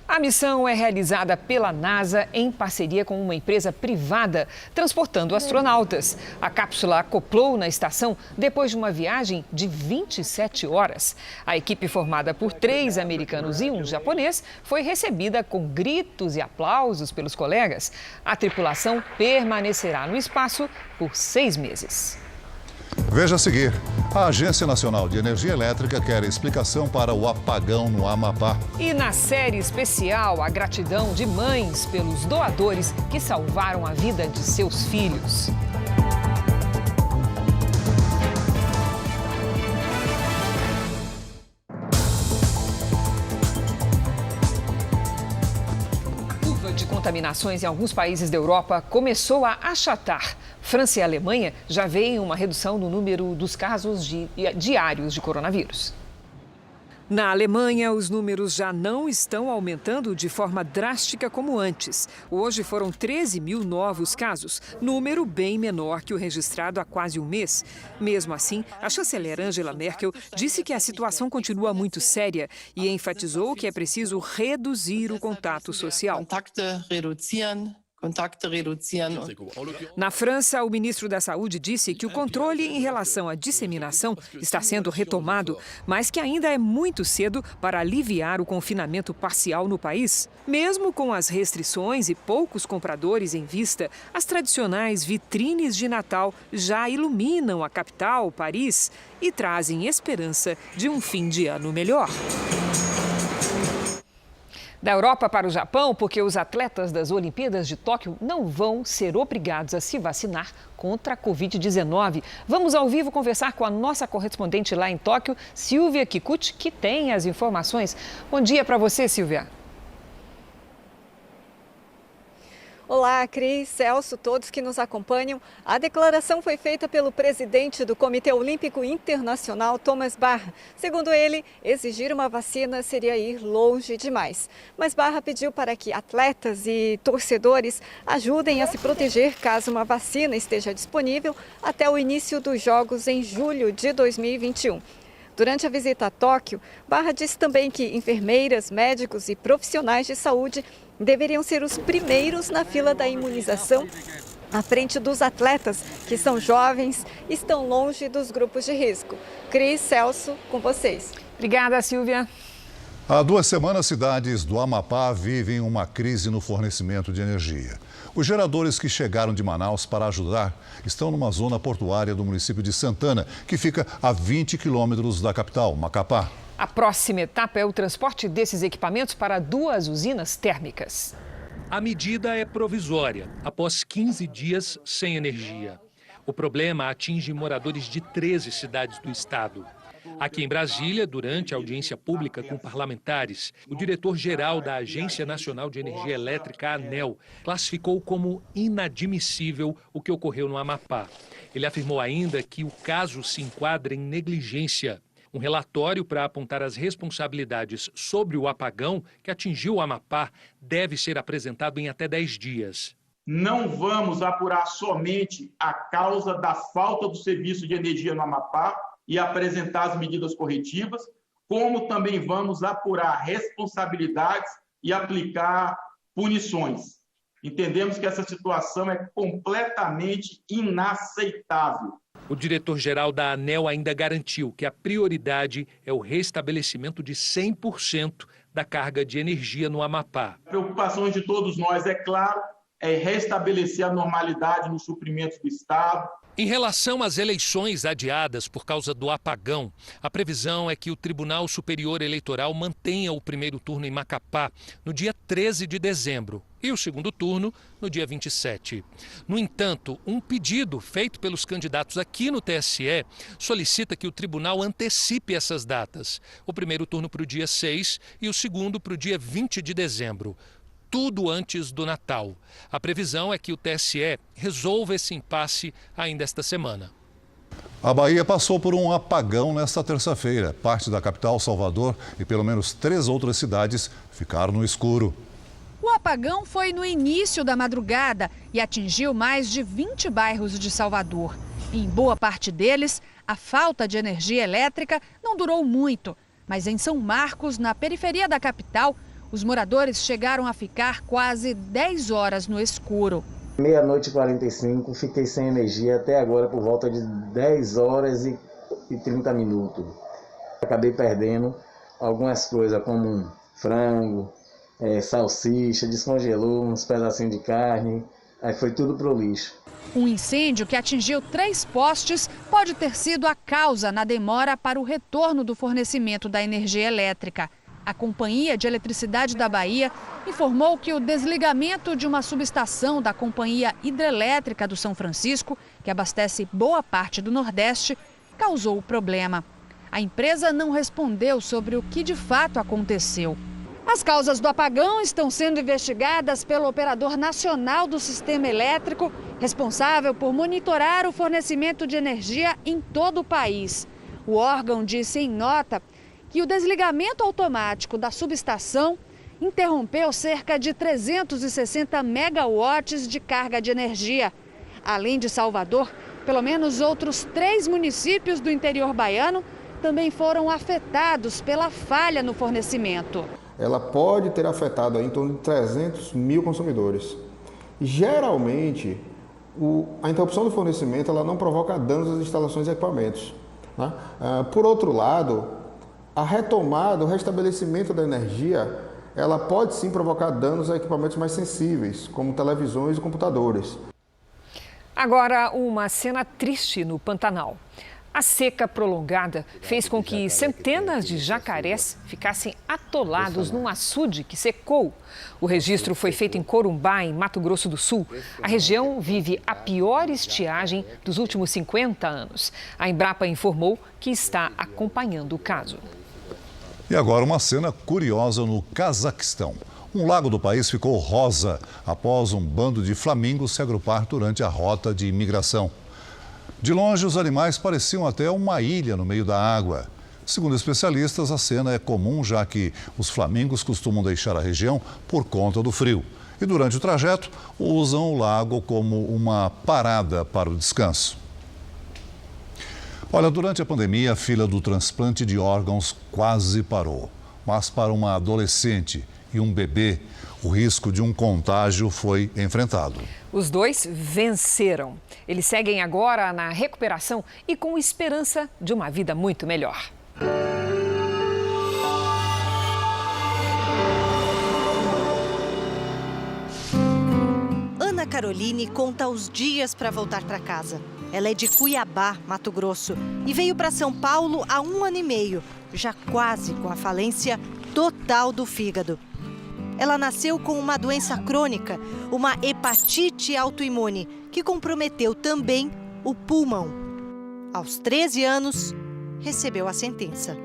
A missão é realizada pela NASA em parceria com uma empresa privada, transportando astronautas. A cápsula acoplou na estação depois de uma viagem de 27 horas. A equipe, formada por 3 americanos e um japonês, foi recebida com gritos e aplausos pelos colegas. A tripulação permanecerá no espaço por 6 meses. Veja a seguir. A Agência Nacional de Energia Elétrica quer explicação para o apagão no Amapá. E na série especial, a gratidão de mães pelos doadores que salvaram a vida de seus filhos. De contaminações em alguns países da Europa começou a achatar. França e Alemanha já veem uma redução no número dos casos diários de coronavírus. Na Alemanha, os números já não estão aumentando de forma drástica como antes. Hoje foram 13 mil novos casos, número bem menor que o registrado há quase um mês. Mesmo assim, a chanceler Angela Merkel disse que a situação continua muito séria e enfatizou que é preciso reduzir o contato social. Na França, o ministro da Saúde disse que o controle em relação à disseminação está sendo retomado, mas que ainda é muito cedo para aliviar o confinamento parcial no país. Mesmo com as restrições e poucos compradores em vista, as tradicionais vitrines de Natal já iluminam a capital, Paris, e trazem esperança de um fim de ano melhor. Da Europa para o Japão, porque os atletas das Olimpíadas de Tóquio não vão ser obrigados a se vacinar contra a Covid-19. Vamos ao vivo conversar com a nossa correspondente lá em Tóquio, Silvia Kikuchi, que tem as informações. Bom dia para você, Silvia. Olá, Cris, Celso, todos que nos acompanham. A declaração foi feita pelo presidente do Comitê Olímpico Internacional, Thomas Bach. Segundo ele, exigir uma vacina seria ir longe demais. Mas Bach pediu para que atletas e torcedores ajudem a se proteger caso uma vacina esteja disponível até o início dos Jogos em julho de 2021. Durante a visita a Tóquio, Barra disse também que enfermeiras, médicos e profissionais de saúde deveriam ser os primeiros na fila da imunização, à frente dos atletas, que são jovens e estão longe dos grupos de risco. Cris, Celso, com vocês. Obrigada, Silvia. Há 2 semanas, cidades do Amapá vivem uma crise no fornecimento de energia. Os geradores que chegaram de Manaus para ajudar estão numa zona portuária do município de Santana, que fica a 20 quilômetros da capital, Macapá. A próxima etapa é o transporte desses equipamentos para 2 usinas térmicas. A medida é provisória, após 15 dias sem energia. O problema atinge moradores de 13 cidades do estado. Aqui em Brasília, durante a audiência pública com parlamentares, o diretor-geral da Agência Nacional de Energia Elétrica, ANEEL, classificou como inadmissível o que ocorreu no Amapá. Ele afirmou ainda que o caso se enquadra em negligência. Um relatório para apontar as responsabilidades sobre o apagão que atingiu o Amapá deve ser apresentado em até 10 dias. Não vamos apurar somente a causa da falta do serviço de energia no Amapá e apresentar as medidas corretivas, como também vamos apurar responsabilidades e aplicar punições. Entendemos que essa situação é completamente inaceitável. O diretor-geral da ANEEL ainda garantiu que a prioridade é o restabelecimento de 100% da carga de energia no Amapá. Preocupações de todos nós, é claro, é restabelecer a normalidade nos suprimentos do Estado. Em relação às eleições adiadas por causa do apagão, a previsão é que o Tribunal Superior Eleitoral mantenha o primeiro turno em Macapá no dia 13 de dezembro, e o segundo turno no dia 27. No entanto, um pedido feito pelos candidatos aqui no TSE solicita que o tribunal antecipe essas datas. O primeiro turno para o dia 6 e o segundo para o dia 20 de dezembro. Tudo antes do Natal. A previsão é que o TSE resolva esse impasse ainda esta semana. A Bahia passou por um apagão nesta terça-feira. Parte da capital, Salvador, e pelo menos 3 outras cidades ficaram no escuro. O apagão foi no início da madrugada e atingiu mais de 20 bairros de Salvador. Em boa parte deles, a falta de energia elétrica não durou muito. Mas em São Marcos, na periferia da capital, os moradores chegaram a ficar quase 10 horas no escuro. Meia-noite e 45, fiquei sem energia até agora por volta de 10 horas e 30 minutos. Acabei perdendo algumas coisas como frango, salsicha, descongelou uns pedacinhos de carne, aí foi tudo pro lixo. Um incêndio que atingiu 3 postes pode ter sido a causa na demora para o retorno do fornecimento da energia elétrica. A Companhia de Eletricidade da Bahia informou que o desligamento de uma subestação da Companhia Hidrelétrica do São Francisco, que abastece boa parte do Nordeste, causou o problema. A empresa não respondeu sobre o que de fato aconteceu. As causas do apagão estão sendo investigadas pelo Operador Nacional do Sistema Elétrico, responsável por monitorar o fornecimento de energia em todo o país. O órgão disse em nota que o desligamento automático da subestação interrompeu cerca de 360 megawatts de carga de energia. Além de Salvador, pelo menos outros 3 municípios do interior baiano também foram afetados pela falha no fornecimento. Ela pode ter afetado em torno de 300 mil consumidores. Geralmente, a interrupção do fornecimento ela não provoca danos às instalações e equipamentos, né? Por outro lado, a retomada, o restabelecimento da energia, ela pode sim provocar danos a equipamentos mais sensíveis, como televisões e computadores. Agora, uma cena triste no Pantanal. A seca prolongada fez com que centenas de jacarés ficassem atolados num açude que secou. O registro foi feito em Corumbá, em Mato Grosso do Sul. A região vive a pior estiagem dos últimos 50 anos. A Embrapa informou que está acompanhando o caso. E agora uma cena curiosa no Cazaquistão. Um lago do país ficou rosa após um bando de flamingos se agrupar durante a rota de imigração. De longe, os animais pareciam até uma ilha no meio da água. Segundo especialistas, a cena é comum, já que os flamingos costumam deixar a região por conta do frio. E durante o trajeto, usam o lago como uma parada para o descanso. Olha, durante a pandemia, a fila do transplante de órgãos quase parou. Mas para uma adolescente e um bebê, o risco de um contágio foi enfrentado. Os dois venceram. Eles seguem agora na recuperação e com esperança de uma vida muito melhor. Ana Caroline conta os dias para voltar para casa. Ela é de Cuiabá, Mato Grosso, e veio para São Paulo há 1 ano e meio, já quase com a falência total do fígado. Ela nasceu com uma doença crônica, uma hepatite autoimune, que comprometeu também o pulmão. Aos 13 anos, recebeu a sentença.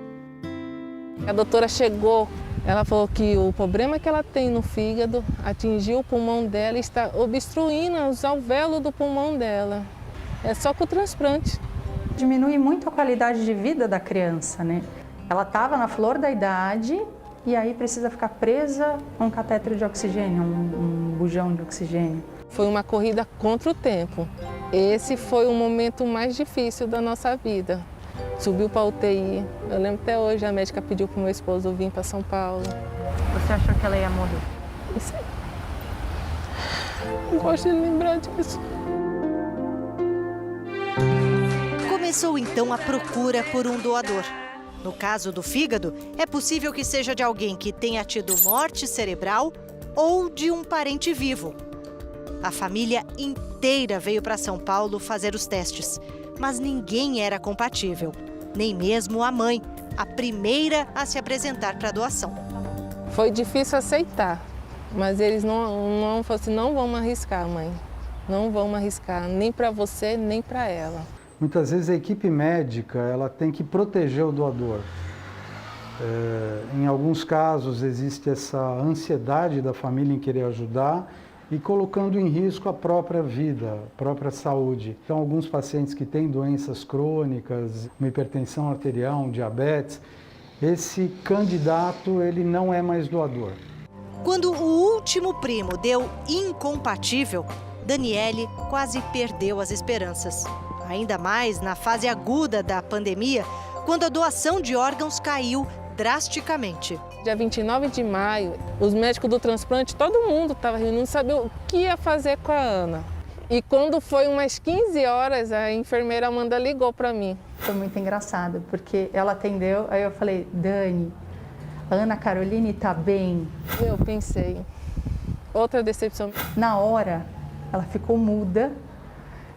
A doutora chegou, ela falou que o problema que ela tem no fígado atingiu o pulmão dela e está obstruindo os alvéolos do pulmão dela. É só com o transplante. Diminui muito a qualidade de vida da criança, né? Ela estava na flor da idade e aí precisa ficar presa a um catéter de oxigênio, um bujão de oxigênio. Foi uma corrida contra o tempo. Esse foi o momento mais difícil da nossa vida. Subiu para a UTI. Eu lembro até hoje, a médica pediu para o meu esposo vir para São Paulo. Você achou que ela ia morrer? Isso. Não gosto de lembrar disso. Começou então a procura por um doador. No caso do fígado, é possível que seja de alguém que tenha tido morte cerebral ou de um parente vivo. A família inteira veio para São Paulo fazer os testes, mas ninguém era compatível, nem mesmo a mãe, a primeira a se apresentar para a doação. Foi difícil aceitar, Mas eles não falaram assim, não vamos arriscar, mãe. Não vamos arriscar, nem para você, nem para ela. Muitas vezes a equipe médica ela tem que proteger o doador. Em alguns casos existe essa ansiedade da família em querer ajudar e colocando em risco a própria vida, a própria saúde. Então, alguns pacientes que têm doenças crônicas, uma hipertensão arterial, um diabetes, esse candidato ele não é mais doador. Quando o último primo deu incompatível, Daniele quase perdeu as esperanças. Ainda mais na fase aguda da pandemia, quando a doação de órgãos caiu drasticamente. Dia 29 de maio, os médicos do transplante, todo mundo estava reunindo, não sabia o que ia fazer com a Ana. E quando foi umas 15 horas, a enfermeira Amanda ligou para mim. Foi muito engraçado, porque ela atendeu, aí eu falei, Dani, a Ana Caroline tá bem? Eu pensei, outra decepção. Na hora, ela ficou muda,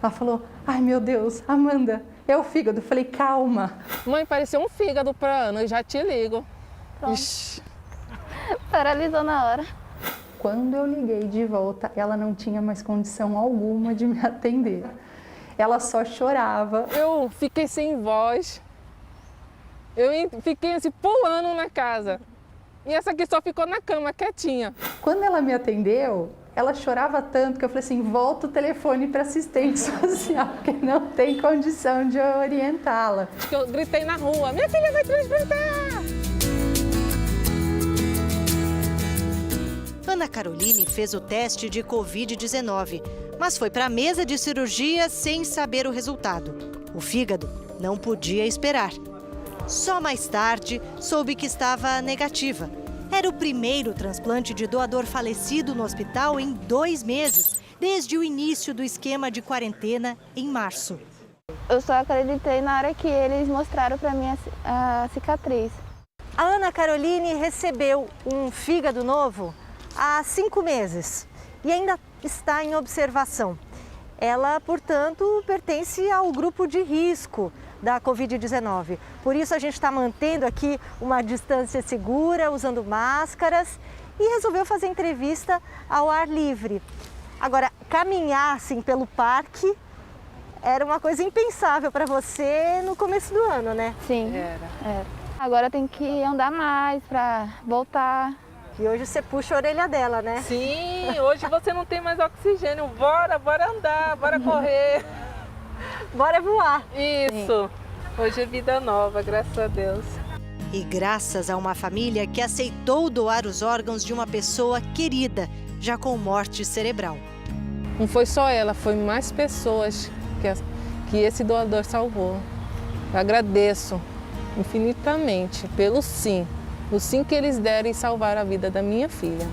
ela falou, ai meu Deus, Amanda, é o fígado. Eu falei, calma. Mãe, pareceu um fígado pra Ana, eu já te ligo. Paralisou na hora. Quando eu liguei de volta, ela não tinha mais condição alguma de me atender. Ela só chorava. Eu fiquei sem voz. Eu fiquei assim, pulando na casa. E essa aqui só ficou na cama, quietinha. Quando ela me atendeu, ela chorava tanto que eu falei assim, volta o telefone para assistente social, porque não tem condição de orientá-la. Acho que eu gritei na rua, minha filha vai transplantar! Ana Caroline fez o teste de Covid-19, mas foi para a mesa de cirurgia sem saber o resultado. O fígado não podia esperar. Só mais tarde soube que estava negativa. Era o primeiro transplante de doador falecido no hospital em 2 meses, desde o início do esquema de quarentena em março. Eu só acreditei na hora que eles mostraram para mim a cicatriz. A Ana Caroline recebeu um fígado novo há 5 meses e ainda está em observação. Ela, portanto, pertence ao grupo de risco da Covid-19. Por isso a gente está mantendo aqui uma distância segura, usando máscaras e resolveu fazer entrevista ao ar livre. Agora, caminhar assim pelo parque era uma coisa impensável para você no começo do ano, né? Sim, era. Agora tem que andar mais para voltar. E hoje você puxa a orelha dela, né? Sim, hoje você não tem mais oxigênio. Bora andar, bora correr. Bora voar. Isso. Hoje é vida nova, graças a Deus. E graças a uma família que aceitou doar os órgãos de uma pessoa querida, já com morte cerebral. Não foi só ela, foi mais pessoas que esse doador salvou. Eu agradeço infinitamente pelo sim. O sim que eles deram em salvar a vida da minha filha.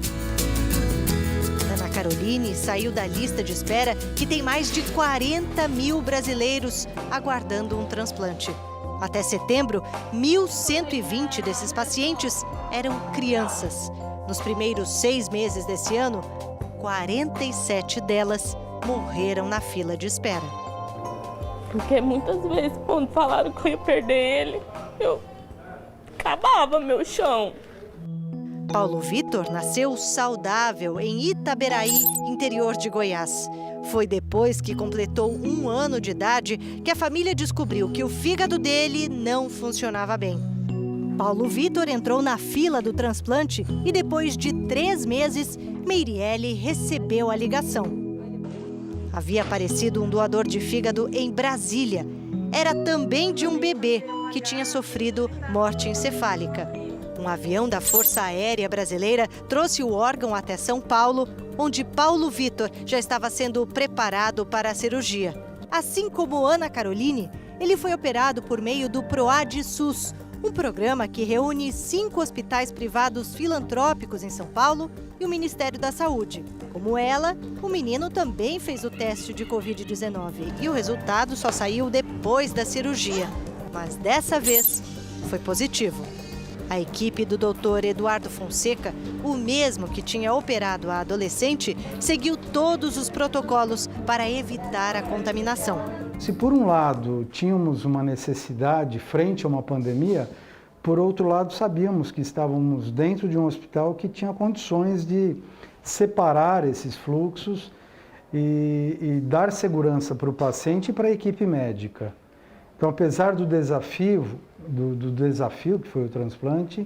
Ana Caroline saiu da lista de espera que tem mais de 40 mil brasileiros aguardando um transplante. Até setembro, 1.120 desses pacientes eram crianças. Nos primeiros 6 meses desse ano, 47 delas morreram na fila de espera. Porque muitas vezes, quando falaram que eu ia perder ele, eu acabava meu chão. Paulo Vitor nasceu saudável em Itaberaí, interior de Goiás. Foi depois que completou 1 ano de idade que a família descobriu que o fígado dele não funcionava bem. Paulo Vitor entrou na fila do transplante e depois de 3 meses, Meirielle recebeu a ligação. Havia aparecido um doador de fígado em Brasília. Era também de um bebê que tinha sofrido morte encefálica. Um avião da Força Aérea Brasileira trouxe o órgão até São Paulo, onde Paulo Vitor já estava sendo preparado para a cirurgia. Assim como Ana Caroline, ele foi operado por meio do PROAD SUS, um programa que reúne 5 hospitais privados filantrópicos em São Paulo e o Ministério da Saúde. Como ela, o menino também fez o teste de Covid-19 e o resultado só saiu depois da cirurgia. Mas dessa vez foi positivo. A equipe do Dr. Eduardo Fonseca, o mesmo que tinha operado a adolescente, seguiu todos os protocolos para evitar a contaminação. Se por um lado tínhamos uma necessidade frente a uma pandemia, por outro lado sabíamos que estávamos dentro de um hospital que tinha condições de separar esses fluxos e dar segurança para o paciente e para a equipe médica. Então, apesar do desafio que foi o transplante,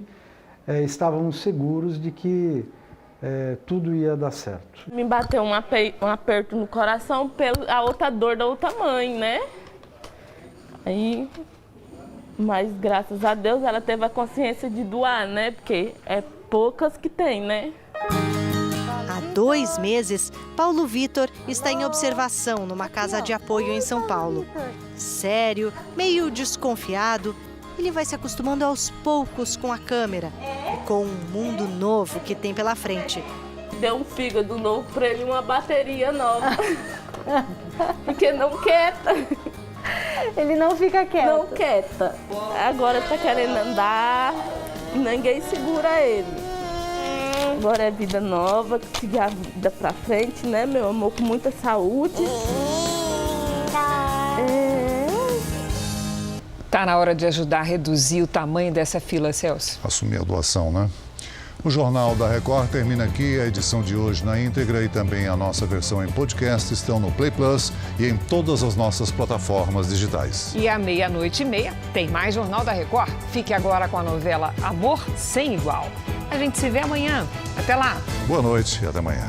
estávamos seguros de que tudo ia dar certo. Me bateu um aperto no coração pela outra dor da outra mãe, né? Mas graças a Deus ela teve a consciência de doar, né? Porque é poucas que tem, né? Há 2 meses, Paulo Vitor está em observação numa casa de apoio em São Paulo. Sério, meio desconfiado, ele vai se acostumando aos poucos com a câmera e com um mundo novo que tem pela frente. Deu um fígado novo para ele, uma bateria nova. Porque não quieta. Ele não fica quieto. Não quieta. Agora tá querendo andar, ninguém segura ele. Agora é vida nova, seguir a vida pra frente, né, meu amor? Com muita saúde. Tá na hora de ajudar a reduzir o tamanho dessa fila, Celso. Assumir a doação, né? O Jornal da Record termina aqui. A edição de hoje na íntegra e também a nossa versão em podcast estão no Play Plus e em todas as nossas plataformas digitais. E à 00:30 tem mais Jornal da Record. Fique agora com a novela Amor Sem Igual. A gente se vê amanhã. Até lá. Boa noite e até amanhã.